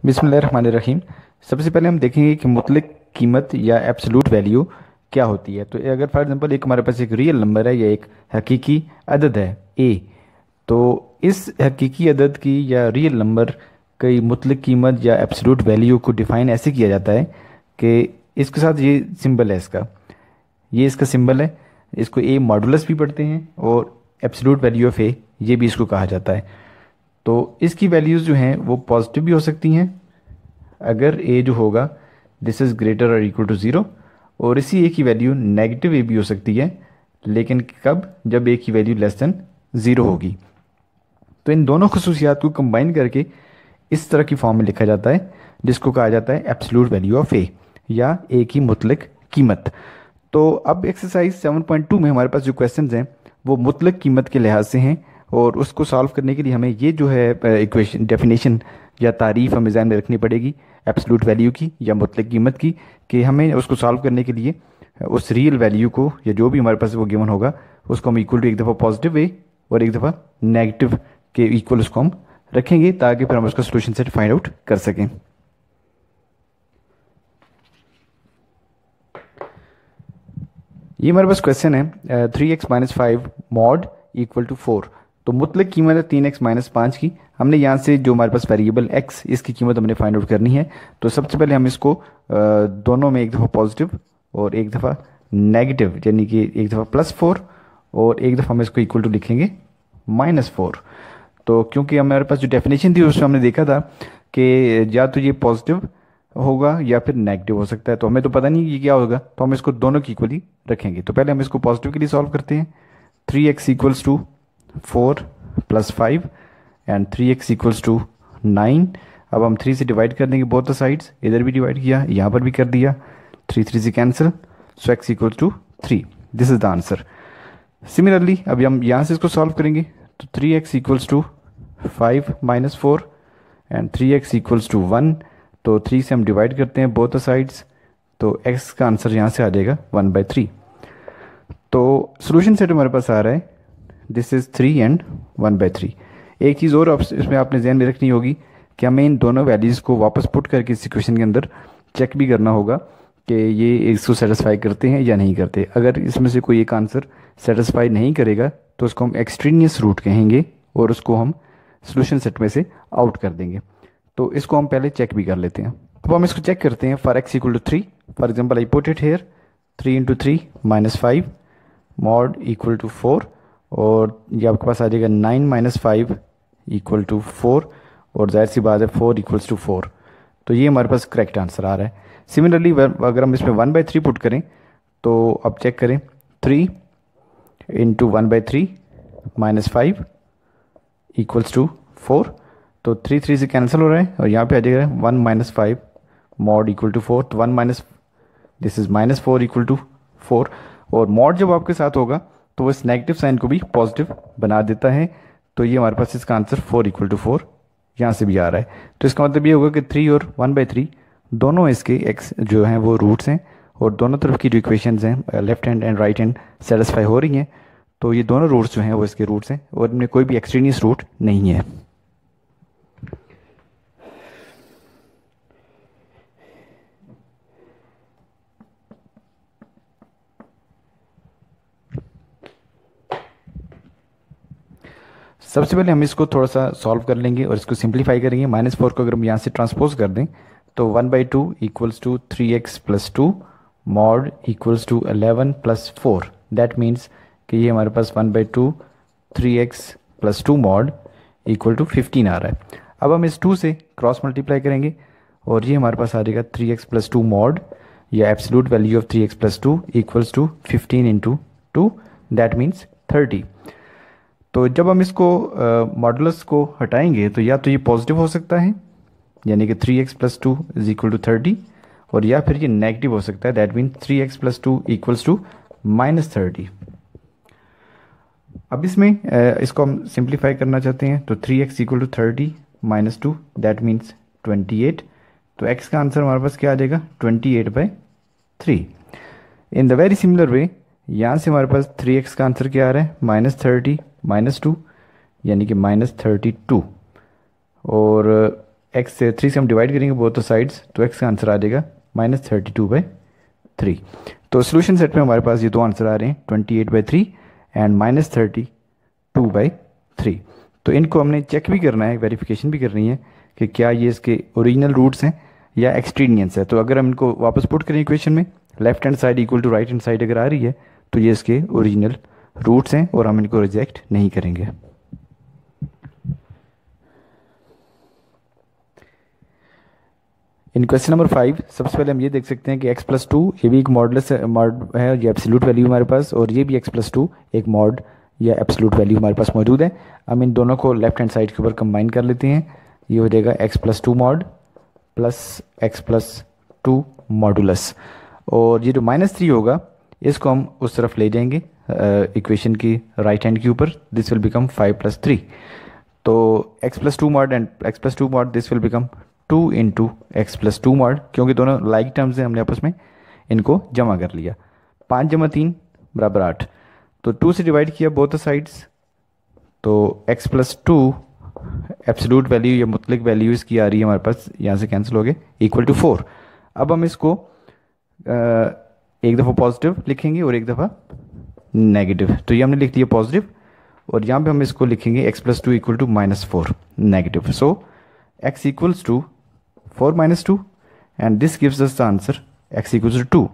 बिस्मिल्लाहिर्रहमानिर्रहीम। सबसे पहले हम देखेंगे कि मुतलक कीमत या एब्सोल्यूट वैल्यू क्या होती है। तो अगर फॉर एग्जांपल एक हमारे पास एक रियल नंबर है या एक हकीकी अदद है ए, तो इस हकीकी अदद की या रियल नंबर की मुतलक कीमत या एब्सोल्यूट वैल्यू को डिफ़ाइन ऐसे किया जाता है कि इसके साथ ये सिंबल है इसका, ये इसका सिंबल है। इसको ए मॉडुलस भी पढ़ते हैं और एब्सोल्यूट वैल्यू ऑफ ए ये भी इसको कहा जाता है। तो इसकी वैल्यूज़ जो हैं वो पॉजिटिव भी हो सकती हैं अगर ए जो होगा दिस इज़ ग्रेटर और इक्वल टू ज़ीरो, और इसी ए की वैल्यू नेगेटिव ए भी हो सकती है, लेकिन कब, जब ए की वैल्यू लेस देन ज़ीरो होगी। तो इन दोनों खसूसियात को कंबाइन करके इस तरह की फॉर्म में लिखा जाता है जिसको कहा जाता है एब्सोल्यूट वैल्यू ऑफ ए या ए की मुतलक कीमत। तो अब एक्सरसाइज 7.2 में हमारे पास जो क्वेश्चंस हैं वो मुतलक कीमत के लिहाज से हैं, और उसको सॉल्व करने के लिए हमें ये जो है इक्वेशन डेफिनेशन या तारीफ हमें ध्यान में रखनी पड़ेगी एब्सोल्यूट वैल्यू की या मुतलक कीमत की, कि हमें उसको सॉल्व करने के लिए उस रियल वैल्यू को या जो भी हमारे पास वो गिवन होगा उसको हम इक्वल टू एक दफ़ा पॉजिटिव वे और एक दफ़ा नेगेटिव के इक्वल उसको हम रखेंगे ताकि फिर हम उसका सोल्यूशन सेट फाइंड आउट कर सकें। ये हमारे पास क्वेश्चन है 3x-5 मॉड इक्वल टू 4। तो मुतलक कीमत है 3x-5 की। हमने यहाँ से जो हमारे पास वेरिएबल x इसकी कीमत हमने फाइंड आउट करनी है। तो सबसे पहले हम इसको दोनों में एक दफ़ा पॉजिटिव और एक दफ़ा नेगेटिव, यानी कि एक दफ़ा +4 और एक दफ़ा हम इसको इक्वल टू लिखेंगे -4। तो क्योंकि हमारे पास जो डेफिनेशन थी उसमें हमने देखा था कि या तो ये पॉजिटिव होगा या फिर नेगेटिव हो सकता है, तो हमें तो पता नहीं ये क्या होगा, तो हम इसको दोनों की इक्वली रखेंगे। तो पहले हम इसको पॉजिटिव के लिए सॉल्व करते हैं। 3x equals to 4 + 5 and 3x equals to 9। अब हम 3 से डिवाइड कर देंगे बोथ द साइड्स, इधर भी डिवाइड किया, यहाँ पर भी कर दिया, 3 से cancel, so x equals to 3। This is the answer. Similarly अभी हम यहाँ से इसको सॉल्व करेंगे। तो 3x equals to 5 - 4 and 3x equals to 1। तो 3 से हम डिवाइड करते हैं बोथ द साइड्स, तो x का आंसर यहाँ से आ जाएगा 1/3। तो सोल्यूशन सेट हमारे पास आ रहा है दिस इज़ 3 एंड 1/3। एक चीज़ और इसमें आपने ध्यान में रखनी होगी कि हमें इन दोनों वैल्यूज़ को वापस पुट करके इस इक्वेशन के अंदर चेक भी करना होगा कि ये इसको सेटिस्फाई करते हैं या नहीं करते। अगर इसमें से कोई एक आंसर सेटिस्फाई नहीं करेगा तो उसको हम एक्सट्रीनियस रूट कहेंगे और उसको हम सोल्यूशन सेट में से आउट कर देंगे। तो इसको हम पहले चेक भी कर लेते हैं। अब हम इसको चेक करते हैं। For x equal to 3, for example I put it here 3 × 3 - 5 mod equal to 4, और ये आपके पास आ जाएगा 9 - 5 इक्वल टू 4, और जाहिर सी बात है 4 इक्वल्स टू 4। तो ये हमारे पास करेक्ट आंसर आ रहा है। सिमिलरली अगर हम इसमें 1/3 पुट करें तो अब चेक करें 3 × 1/3 - 5 इक्वल्स टू 4। तो 3 से कैंसिल हो रहा है और यहाँ पे आ जाएगा 1 - 5 मॉड इक्वल टू 4। तो 1 दिस इज़ -4 इक्वल टू 4, और मॉड जब आपके साथ होगा तो वो इस नेगेटिव साइन को भी पॉजिटिव बना देता है। तो ये हमारे पास इसका आंसर 4 इक्वल टू 4 यहाँ से भी आ रहा है। तो इसका मतलब ये होगा कि 3 और 1/3 दोनों इसके x जो हैं वो रूट्स हैं, और दोनों तरफ की जो इक्वेशंस हैं left hand and right hand satisfy हो रही हैं। तो ये दोनों रूट्स जो हैं वो इसके रूट्स हैं और इनमें कोई भी एक्सट्रीनियस रूट नहीं है। सबसे पहले हम इसको थोड़ा सा सॉल्व कर लेंगे और इसको सिंप्लीफाई करेंगे। -4 को अगर हम यहाँ से ट्रांसपोज कर दें तो 1/2 equals to 3x + 2 mod equals to 11 + 4। That means कि ये हमारे पास 1/2 3x + 2 मॉड इक्वल टू 15 आ रहा है। अब हम इस 2 से क्रॉस मल्टीप्लाई करेंगे और ये हमारे पास आ जाएगा 3x + 2 मॉड या absolute value of 3x + 2 equals to 15 × 2, that means 30। तो जब हम इसको मॉडुलस को हटाएंगे तो या तो ये पॉजिटिव हो सकता है, यानी कि 3x + 2 इक्वल टू 30, और या फिर ये नेगेटिव हो सकता है, that mean 3x + 2 equals to -30। अब इसमें इसको हम सिंप्लीफाई करना चाहते हैं। तो 3x equal to 30 - 2 that means 28। तो x का आंसर हमारे पास क्या आ जाएगा 28/3। In the very similar way यहाँ से हमारे पास 3x का आंसर क्या आ रहा है -30 - 2 यानी कि -32, और एक्स से 3 से हम डिवाइड करेंगे बोथ द साइड्स, तो एक्स का आंसर आ जाएगा -32/3। तो सोल्यूशन सेट में हमारे पास ये दो आंसर आ रहे हैं, 28/3 एंड -32/3। तो इनको हमने चेक भी करना है, वेरिफिकेशन भी करनी है कि क्या ये इसके ओरिजिनल रूट्स हैं या एक्सट्रीनियंस है। तो अगर हम इनको वापस पुट करें इक्वेशन में, left hand side equal to right hand side अगर आ रही है तो ये इसके ओरिजिनल रूट्स हैं और हम इनको रिजेक्ट नहीं करेंगे। इन क्वेश्चन नंबर 5 सबसे पहले हम ये देख सकते हैं कि x+2 ये भी एक मॉडलेस मॉड है, ये एब्सोल्यूट वैल्यू हमारे पास, और ये भी x+2 एक मॉड या एब्सोल्यूट वैल्यू हमारे पास मौजूद है। हम इन दोनों को लेफ्ट हैंड साइड के ऊपर कंबाइन कर लेते हैं, ये हो जाएगा x+2 mod plus x+2 modulus, और ये जो -3 होगा इसको हम उस तरफ ले जाएंगे इक्वेशन की राइट हैंड के ऊपर, दिस विल बिकम 5+3। तो x+2 mod and x+2 mod this will become 2 into x+2 mod, क्योंकि दोनों लाइक टर्म्स हैं, हमने आपस में इनको जमा कर लिया। 5 जमा 3 बराबर 8, तो 2 से डिवाइड किया बोथ द साइड्स, तो x+2 एब्सोल्यूट वैल्यू या मुतलिक वैल्यू इसकी आ रही है हमारे पास, यहाँ से कैंसिल हो गए, इक्वल टू 4। अब हम इसको एक दफ़ा पॉजिटिव लिखेंगे और एक दफ़ा नेगेटिव, तो ये हमने लिख दिया पॉजिटिव, और यहाँ पे हम इसको लिखेंगे x+2 equal to -4 negative. So x equals to 4 - 2 and this gives us the answer x equals to 2।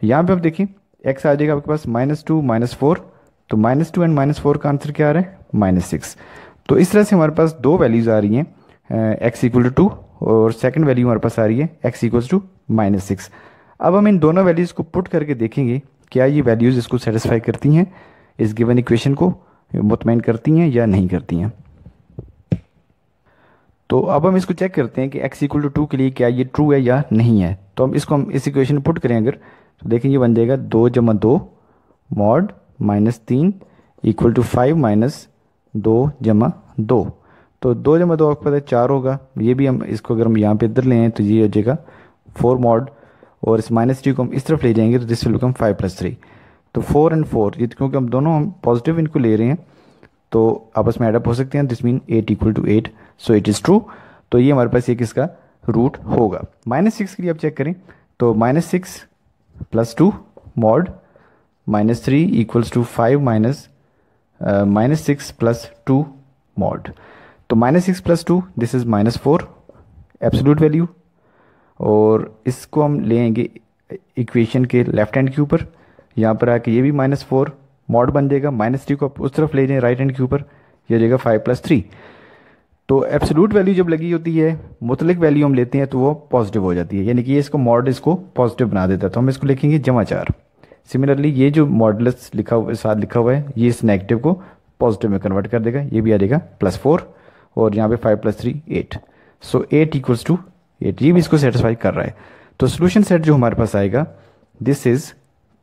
यहाँ पे आप देखिए x आ जाएगा आपके पास -2 -4, तो -2 एंड -4 का आंसर क्या आ रहा है, -6। तो इस तरह से हमारे पास दो वैल्यूज़ आ रही हैं, x इक्वल टू 2 और सेकंड वैल्यू हमारे पास आ रही है x इक्वल्स टू -6। अब हम इन दोनों वैल्यूज़ को पुट करके देखेंगे क्या ये वैल्यूज़ इसको सेटिस्फाई करती हैं, इस गिवन इक्वेशन को मुतमईन करती हैं या नहीं करती हैं। तो अब हम इसको चेक करते हैं कि x इक्वल टू 2 के लिए क्या ये ट्रू है या नहीं है। तो हम इस इक्वेशन में पुट करें अगर, तो देखें ये बन जाएगा 2 जमा 2 मॉड -3 इक्वल टू 5 - 2 जमा 2, तो 2 जमा 2 आपको पता है 4 होगा, ये भी हम इसको अगर हम यहाँ पे इधर ले आए तो ये हो जाएगा 4 मॉड, और इस -3 को हम इस तरफ ले जाएंगे तो दिस विल बिकम 5+3। तो 4 एंड 4 ये क्योंकि हम दोनों हम पॉजिटिव इनको ले रहे हैं तो आपस में एडअप हो सकते हैं, this mean 8 equal to 8, so it is true. तो ये हमारे पास एक इसका रूट होगा। -6 के लिए आप चेक करें तो -6 + 2 मॉड -3 इक्वल्स टू 5 -6 + 2 मॉड, तो -6 + 2 दिस इज़ -4 एब्सोल्यूट वैल्यू, और इसको हम ले आएंगे इक्वेशन के लेफ्ट हैंड के ऊपर, यहाँ पर आके ये भी -4 मॉड बन जाएगा, -3 को उस तरफ ले जाएं राइट हैंड के ऊपर, ये हो जाएगा 5+3। तो एब्सोल्यूट वैल्यू जब लगी होती है, मुतलिक वैल्यू हम लेते हैं तो वो पॉजिटिव हो जाती है, यानी कि ये इसको मॉड इसको पॉजिटिव बना देता है, तो हम इसको लिखेंगे ×4। सिमिलरली ये जो मॉडुलस लिखा हुआ साथ लिखा हुआ है ये इस नेगेटिव को पॉजिटिव में कन्वर्ट कर देगा, ये भी आ जाएगा +4, और यहाँ पे 5+3 8, सो 8 इक्वल्स टू 8, ये भी इसको सेटिस्फाई कर रहा है। तो सोल्यूशन सेट जो हमारे पास आएगा दिस इज़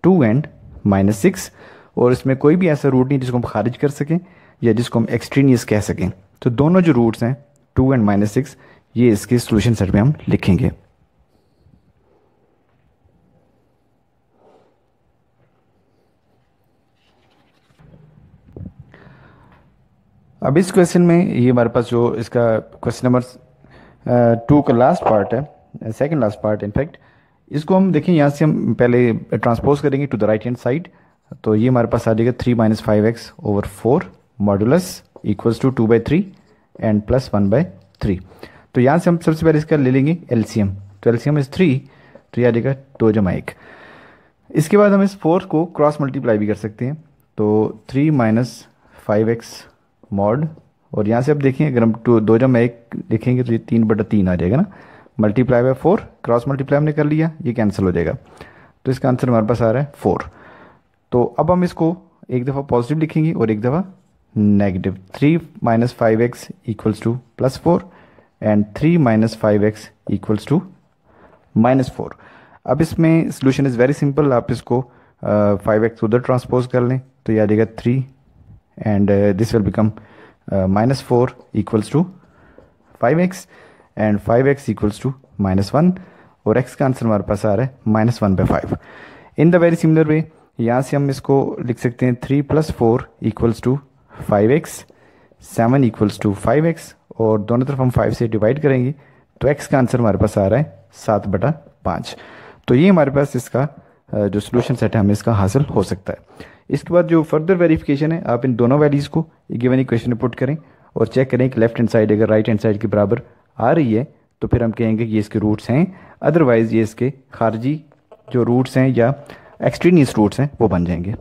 2 एंड -6, और इसमें कोई भी ऐसा रूट नहीं जिसको हम खारिज कर सकें या जिसको हम एक्सट्रीनियस कह सकें। तो दोनों जो रूट्स हैं 2 एंड -6 ये इसके सोल्यूशन सेट में हम लिखेंगे। अब इस क्वेश्चन में ये हमारे पास जो इसका क्वेश्चन नंबर 2 का लास्ट पार्ट है, सेकंड लास्ट पार्ट इनफैक्ट, इसको हम देखें यहाँ से हम पहले ट्रांसपोज करेंगे to the right hand side, तो ये हमारे पास आ जाएगा 3 - 5x/4 modulus equals to 2/3 and +1/3। तो यहाँ से हम सबसे पहले इसका ले लेंगे एलसीएम, तो एलसीएम इज़ 3, तो ये आ जाएगा 2 जमा 1। इसके बाद हम इस 4 को क्रॉस मल्टीप्लाई भी कर सकते हैं, तो 3 - 5x मॉड, और यहाँ से अब देखें अगर हम 2 जमा 1 लिखेंगे तो ये 3/3 आ जाएगा ना, मल्टीप्लाई बाय 4, क्रॉस मल्टीप्लाई हमने कर लिया, ये कैंसिल हो जाएगा, तो इसका आंसर हमारे पास आ रहा है 4। तो अब हम इसको एक दफ़ा पॉजिटिव लिखेंगे और एक दफ़ा negative, 3 - 5x equals to +4 and 3 - 5x equals to -4। अब इसमें सोल्यूशन इज़ वेरी सिंपल, आप इसको 5x उधर ट्रांसपोज कर लें तो ये आ जाएगा 3 and this will become -4 equals to 5x and 5x equals to -1, और x का आंसर हमारे पास आ रहा है -1/5। In the very similar way यहाँ से हम इसको लिख सकते हैं 3 + 4 equals to 5x, 7 equals to 5x, और दोनों तरफ हम 5 से डिवाइड करेंगे तो x का आंसर हमारे पास आ रहा है 7/5। तो ये हमारे पास इसका जो सोल्यूशन सेट है हमें इसका हासिल हो सकता है। इसके बाद जो फर्दर वेरिफिकेशन है, आप इन दोनों वैल्यूज़ को गिवन इक्वेशन में पुट करें और चेक करें कि लेफ्ट हैंड साइड अगर राइट हैंड साइड के बराबर आ रही है तो फिर हम कहेंगे कि ये इसके रूट्स हैं, अदरवाइज़ ये इसके खारजी जो रूट्स हैं या एक्सट्रीनियस रूट्स हैं वो बन जाएंगे।